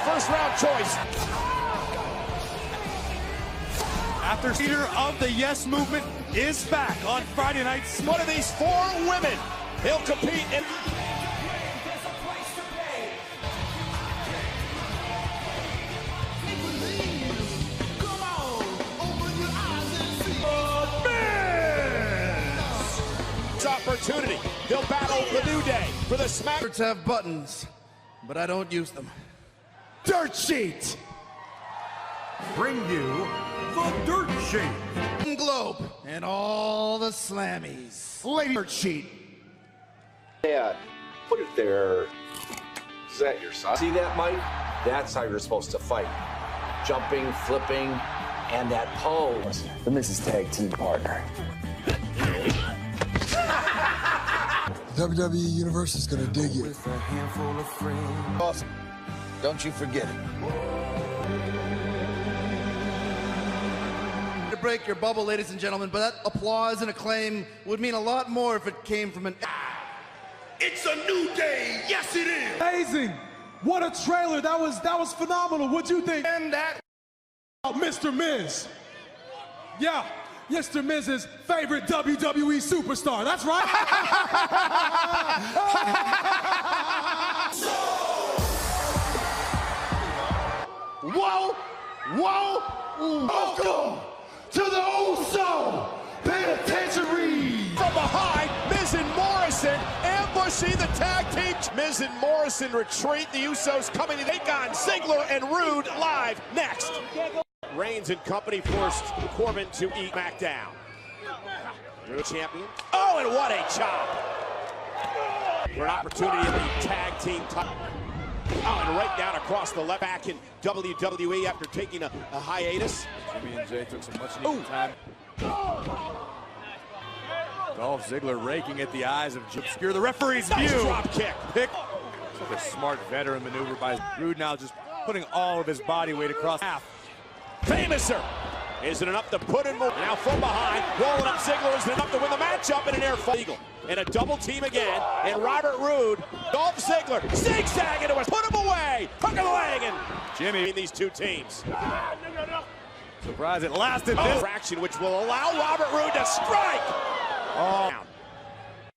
first-round choice. After leader of the Yes Movement is back on Friday nights. One of these 4 women, he'll compete in. Opportunity. He'll battle the New Day for the SmackDown. Have buttons, but I don't use them. Dirt Sheet. Bring you the Dirt Sheet. Globe and all the slammies. Lady Dirt Sheet. Dad, put it there. Is that your son? See that, Mike? That's how you're supposed to fight. Jumping, flipping, and that pose. The Mrs. Tag Team Partner. WWE Universe is gonna dig you. Awesome. Don't you forget it. To break your bubble, ladies and gentlemen, but that applause and acclaim would mean a lot more if it came from an... It's a new day. Yes, it is. Amazing. What a trailer. That was phenomenal. What'd you think? And that... Mr. Miz. Yeah. Mr. Miz's favorite WWE superstar. That's right. Whoa, whoa, welcome to the Uso. Pay attention, Reed. From behind, Miz and Morrison ambushing the tag team. Miz and Morrison retreat. The Usos coming to take on Ziggler and Rude live next. Reigns and company forced Corben to eat SmackDown. New champion. Oh, and what a chop! For an opportunity in the tag team title. Oh, and right down across the left back in WWE after taking a hiatus. Jimmy and Jay took some much needed time. Dolph Ziggler raking at the eyes of Jim. Obscure the referee's nice view. Drop kick. Pick. Such a smart veteran maneuver by Rude, now just putting all of his body weight across half. Famouser. Isn't enough to put in more. Now from behind, rolling up Ziggler. Isn't enough to win the matchup in an air eagle. And a double team again. And Robert Roode, Dolph Ziggler, zigzag into us. Put him away. Hook of the leg. And Jimmy in these two teams. Surprise, it lasted Oh, this fraction, which will allow Robert Roode to strike. Oh.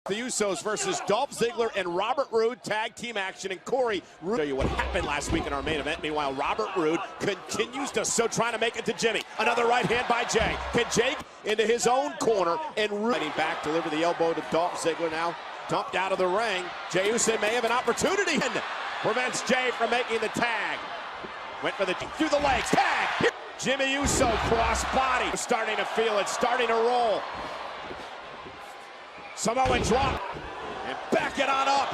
The Usos versus Dolph Ziggler and Robert Roode, tag team action, and Corey Roode. Show you what happened last week in our main event. Meanwhile, Robert Roode continues to trying to make it to Jimmy. Another right hand by Jay. Can Jay into his own corner and Roode back, deliver the elbow to Dolph Ziggler now. Dumped out of the ring. Jey Uso may have an opportunity and prevents Jay from making the tag. Went for the through the legs. Tag. Jimmy Uso cross body. Starting to feel it. Starting to roll. Samoan drop, and back it on up.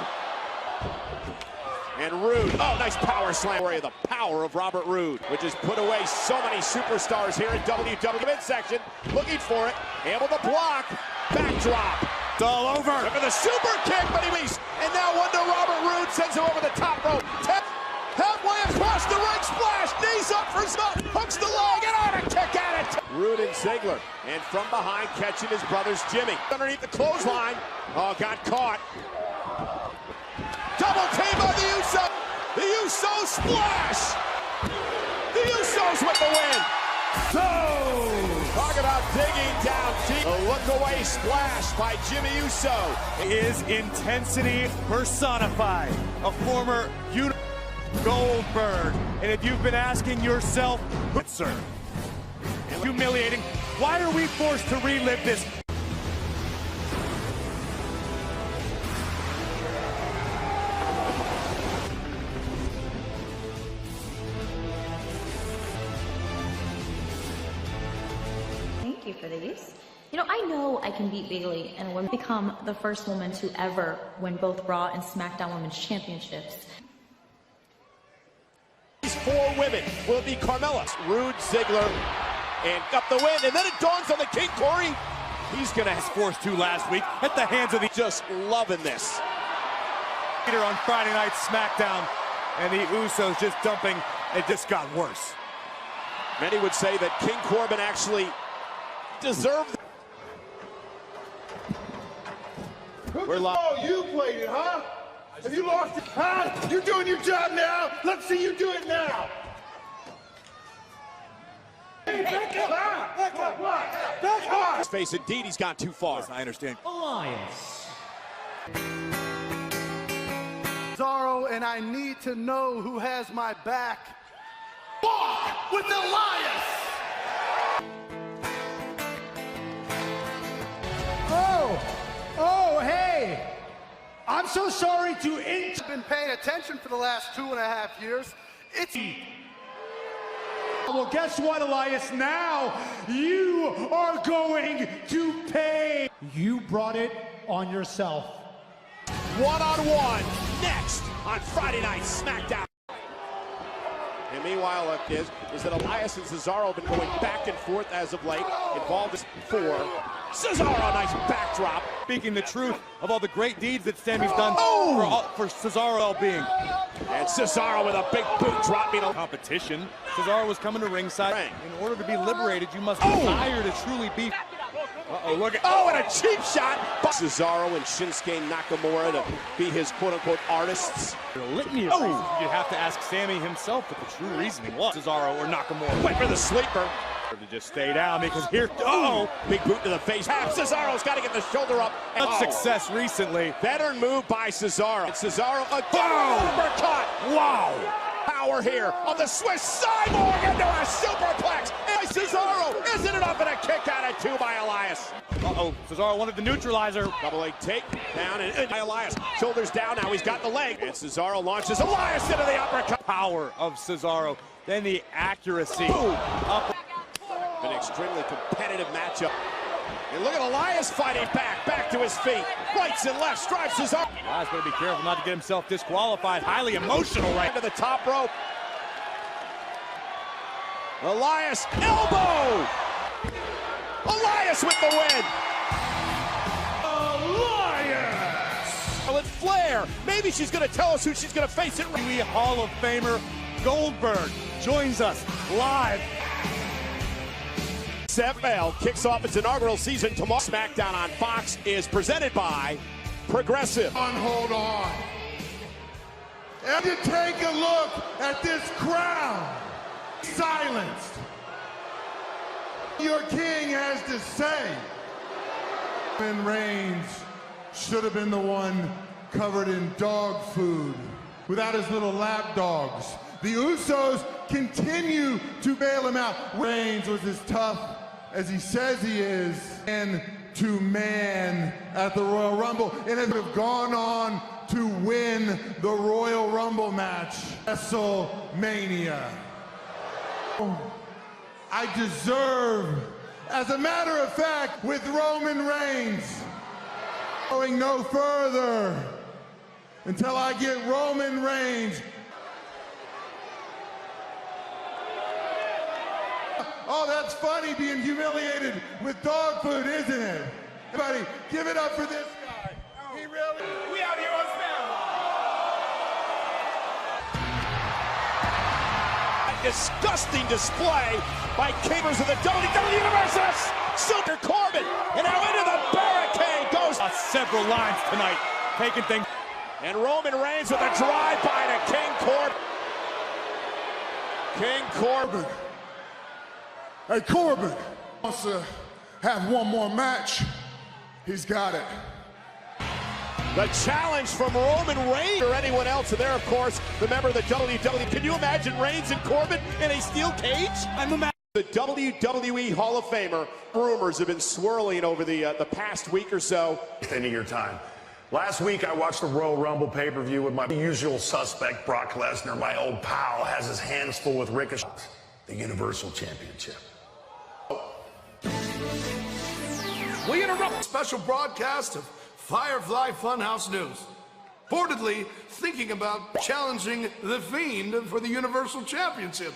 And Roode, oh, nice power slam. The power of Robert Roode, which has put away so many superstars here in WWE midsection. Looking for it, able to block, backdrop. It's all over. Look at the super kick, but he leaves. And now one to Robert Roode, sends him over the top rope. Halfway across the ring, splash, knees up for Zug, hooks the leg, and on a kick at it. Roode and Ziggler, and from behind catching his brother's Jimmy. Underneath the clothesline, oh, got caught. Double team by the Usos. The Usos splash. The Usos with the win. So, talk about digging down deep. A look away splash by Jimmy Uso. Is intensity personified. A former Goldberg. And if you've been asking yourself, sir, humiliating, why are we forced to relive this? Thank you for these. You know, I know I can beat Bayley and will become the first woman to ever win both Raw and SmackDown Women's Championships. These 4 women will be Carmella, Roode, Ziggler, and up the win. And then it dawns on the King, Corey. He's going to have forced 2 last week at the hands of the... Just loving this. Later on Friday night SmackDown, and the Usos just dumping. It just got worse. Many would say that King Corben actually deserved... We're live. Oh, you played it, huh? Have you lost it? Huh? You're doing your job now. Let's see you do it now. Hey, back up. Back up. What? Back up. Let's face it, indeed, he's gone too far. I understand. Alliance. Cesaro, and I need to know who has my back. Walk with Elias. Oh, hey! I'm so sorry to I've been paying attention for the last 2.5 years. It's... Well, guess what, Elias? Now you are going to pay. You brought it on yourself. One-on-one next on Friday Night SmackDown. And meanwhile, is that Elias and Cesaro have been going back and forth as of late. Involved is 4. Cesaro, nice backdrop. Speaking the truth of all the great deeds that Sammy's done for Cesaro well-being. And Cesaro with a big boot drop. Competition. Cesaro was coming to ringside. In order to be liberated, you must desire to truly be. Uh-oh, look at. Oh, and a cheap shot. Cesaro and Shinsuke Nakamura to be his quote-unquote artists. The litany of reasons. You'd have to ask Sammy himself what the true reasoning was. Cesaro or Nakamura. Went for the sleeper. To just stay down because here. Big boot to the face. Cesaro's got to get the shoulder up. Much success recently. Veteran move by Cesaro. And Cesaro uppercut. Wow. Power here on the Swiss Cyborg into a superplex. And Cesaro isn't enough, and a kick out of 2 by Elias. Cesaro wanted the neutralizer. Double leg take down, and Elias shoulders down. Now he's got the leg. And Cesaro launches Elias into the uppercut. Power of Cesaro. Then the accuracy. Boom. Up. An extremely competitive matchup. And look at Elias fighting back to his feet. Rights and lefts, drives Cesaro. Elias better be careful not to get himself disqualified. Highly emotional right to the top rope. Elias, elbow! Elias with the win! Elias! With Flair. Maybe she's going to tell us who she's going to face it. Wwe Hall of Famer Goldberg joins us live. XFL kicks off its inaugural season tomorrow. SmackDown on Fox is presented by Progressive. Hold on. And you take a look at this crowd. Silenced. Your king has to say. Roman Reigns should have been the one covered in dog food without his little lap dogs. The Usos continue to bail him out. Reigns was as tough as he says he is, and to man at the Royal Rumble, and have gone on to win the Royal Rumble match, WrestleMania. I deserve, as a matter of fact, with Roman Reigns, going no further until I get Roman Reigns. Oh, that's funny, being humiliated with dog food, isn't it? Everybody, give it up for this guy. He really... We out here on SmackDown. A disgusting display by Cabers of the WWE Universe. Super Corbin, and now into the barricade goes. Several lines tonight, taking things. And Roman Reigns with a drive-by to King Corbin. King Corbin. Hey, Corbin wants to have one more match. He's got it. The challenge from Roman Reigns or anyone else. And there, of course, the member of the WWE. Can you imagine Reigns and Corbin in a steel cage? I'm imagining. The WWE Hall of Famer. Rumors have been swirling over the past week or so. End of your time. Last week, I watched the Royal Rumble pay-per-view with my usual suspect, Brock Lesnar. My old pal has his hands full with Ricochet. The Universal Championship. We interrupt a special broadcast of Firefly Funhouse News. Reportedly thinking about challenging The Fiend for the Universal Championship.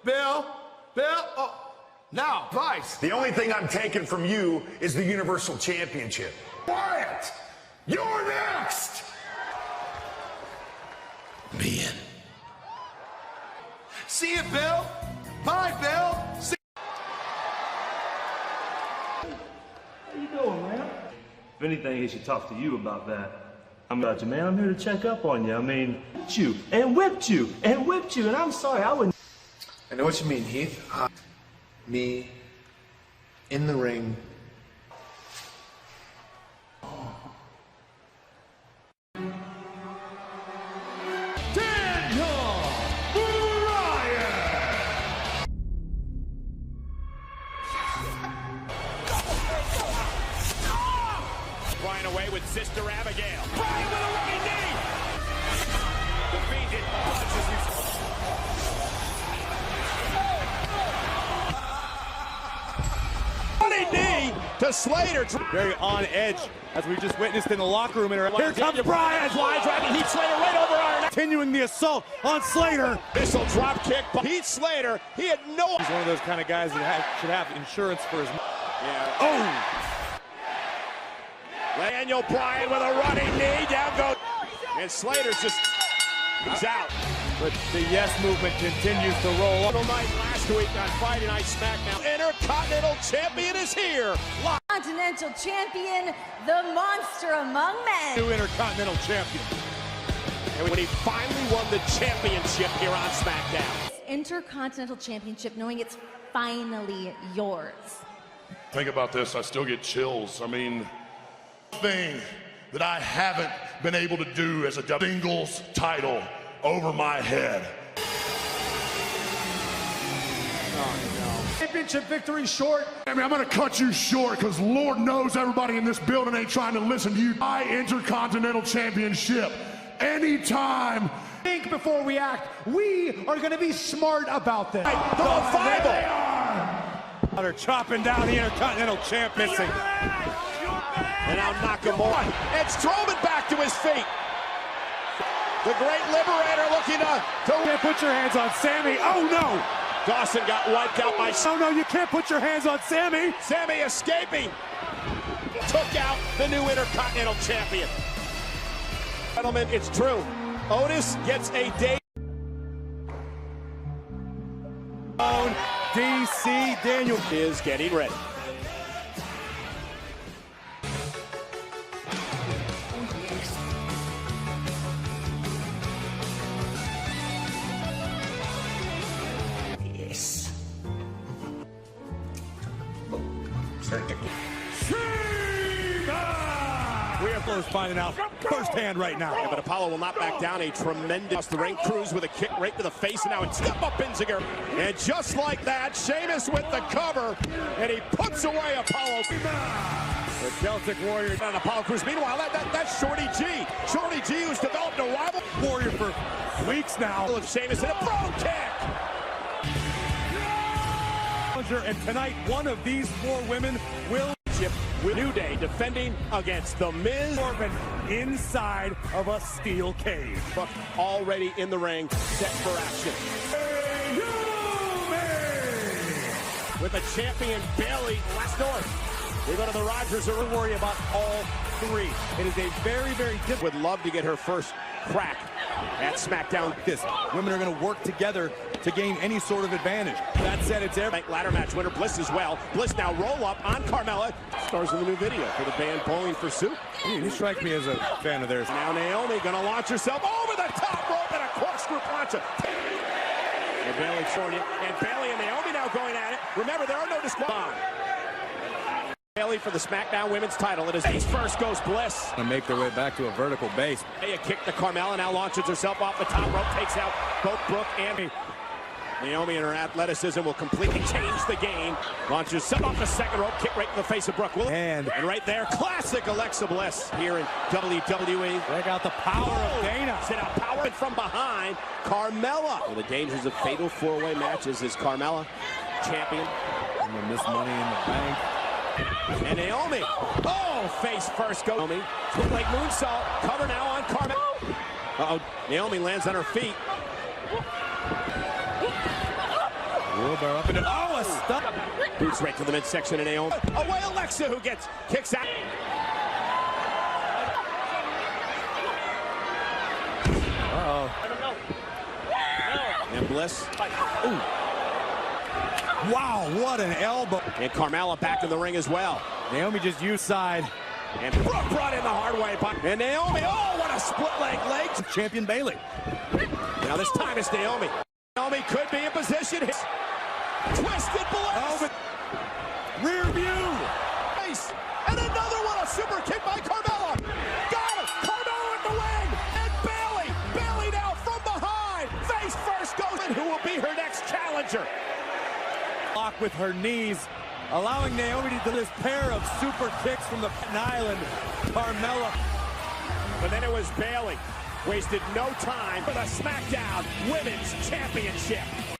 Bill, oh, now, Vice. The only thing I'm taking from you is the Universal Championship. Quiet! You're next! Me in. See you, Bill. Bye, Bill. See How you doing, man? If anything, he should talk to you about that. I'm about you, man. I'm here to check up on you. I mean, you and whipped you and whipped you, and I'm sorry, I wouldn't. I know what you mean, Heath. Me in the ring. Brine away with Sister Abigail. Brine with a running knee. Defeated. Running knee to Slater. Very on edge, as we just witnessed in the locker room. Here comes Brine. Wide driving Heath Slater right over iron. Continuing the assault on Slater. Missile drop kick. Heath Slater. He had no. He's one of those kind of guys that should have insurance for his. Yeah. Oh. Daniel Bryan with a running knee, down goes, and Slater's just, he's out. But the yes movement continues to roll on. Night last week on Friday Night SmackDown. Intercontinental Champion is here. Continental Champion, the monster among men. New Intercontinental Champion. And when he finally won the championship here on SmackDown. Intercontinental Championship, knowing it's finally yours. Think about this, I still get chills. I mean, thing that I haven't been able to do as a singles title over my head. Oh, no. Championship victory short. I mean, I'm gonna cut you short because Lord knows everybody in this building ain't trying to listen to you. My Intercontinental Championship. Anytime. Think before we act. We are gonna be smart about this. The Bible. They're chopping down the Intercontinental Champ, missing. And now Nakamura. And Strowman back to his feet. The Great Liberator looking to can't put your hands on Sammy. Oh no! Dawson got wiped out by. Oh no, you can't put your hands on Sammy. Sammy escaping. Took out the new Intercontinental Champion. Gentlemen, it's true. Otis gets a day. DC Daniel is getting ready. We are close finding out firsthand right now. Yeah, but Apollo will not back down. A tremendous the ring cruise with a kick right to the face, and now it's step up Inziger. And just like that, Sheamus with the cover, and he puts away Apollo. The Celtic Warrior on Apollo Crews. Meanwhile, that's Shorty G. Shorty G, who's developed a rival warrior for weeks now. Of Sheamus and a bro kick. And tonight, one of these four women will with New Day defending against The Miz. Corben inside of a steel cage. But already in the ring, set for action. With the champion Bailey last north. We go to the Rogers. Don't worry about all three. It is a very, very difficult. Would love to get her first crack at SmackDown. Women are going to work together to gain any sort of advantage. That said, it's every ladder match winner Bliss as well. Bliss now roll up on Carmella. Stars in the new video for the band Bowling for Soup. You strike me as a fan of theirs. Now Naomi gonna launch herself over the top rope and a corkscrew plancha. And Bailey showing it. And Bailey and Naomi now going at it. Remember, there are no disqualifications. Bailey for the SmackDown Women's title. It is face first goes Bliss. And make their way back to a vertical base. A kick to Carmella, now launches herself off the top rope, takes out both Brooke and Naomi, and her athleticism will completely change the game. Launches herself off the second rope, kick right in the face of Brooke. And right there, classic Alexa Bliss here in WWE. Check out the power of Dana. Sit out power from behind. Carmella. Well, the dangers of fatal four-way matches is Carmella, champion. I'm gonna miss Money in the Bank. And Naomi, oh, face first go. Naomi, twin leg moonsault, cover now on Carmella. Uh-oh, Naomi lands on her feet. Wheelbarrow up and oh, a stop. Boots right to the midsection of Naomi. Away Alexa, who kicks out. Uh-oh. And Bliss. Ooh. Wow, what an elbow. And Carmella back in the ring as well. Naomi just used side. And Brooke brought in the hard way. And Naomi, oh, what a split leg. Champion Bayley. Now this time it's Naomi. Naomi could be in position. Twisted bliss. Rear view. Nice. And another one, a super kick by Carmella. Got it. Carmella with the win. And Bayley. Bayley now from behind. Face first goes in. Who will be her next challenger? Lock with her knees, allowing Naomi to do this pair of super kicks from the Island. Carmella. But then it was Bayley. Wasted no time for the SmackDown Women's Championship.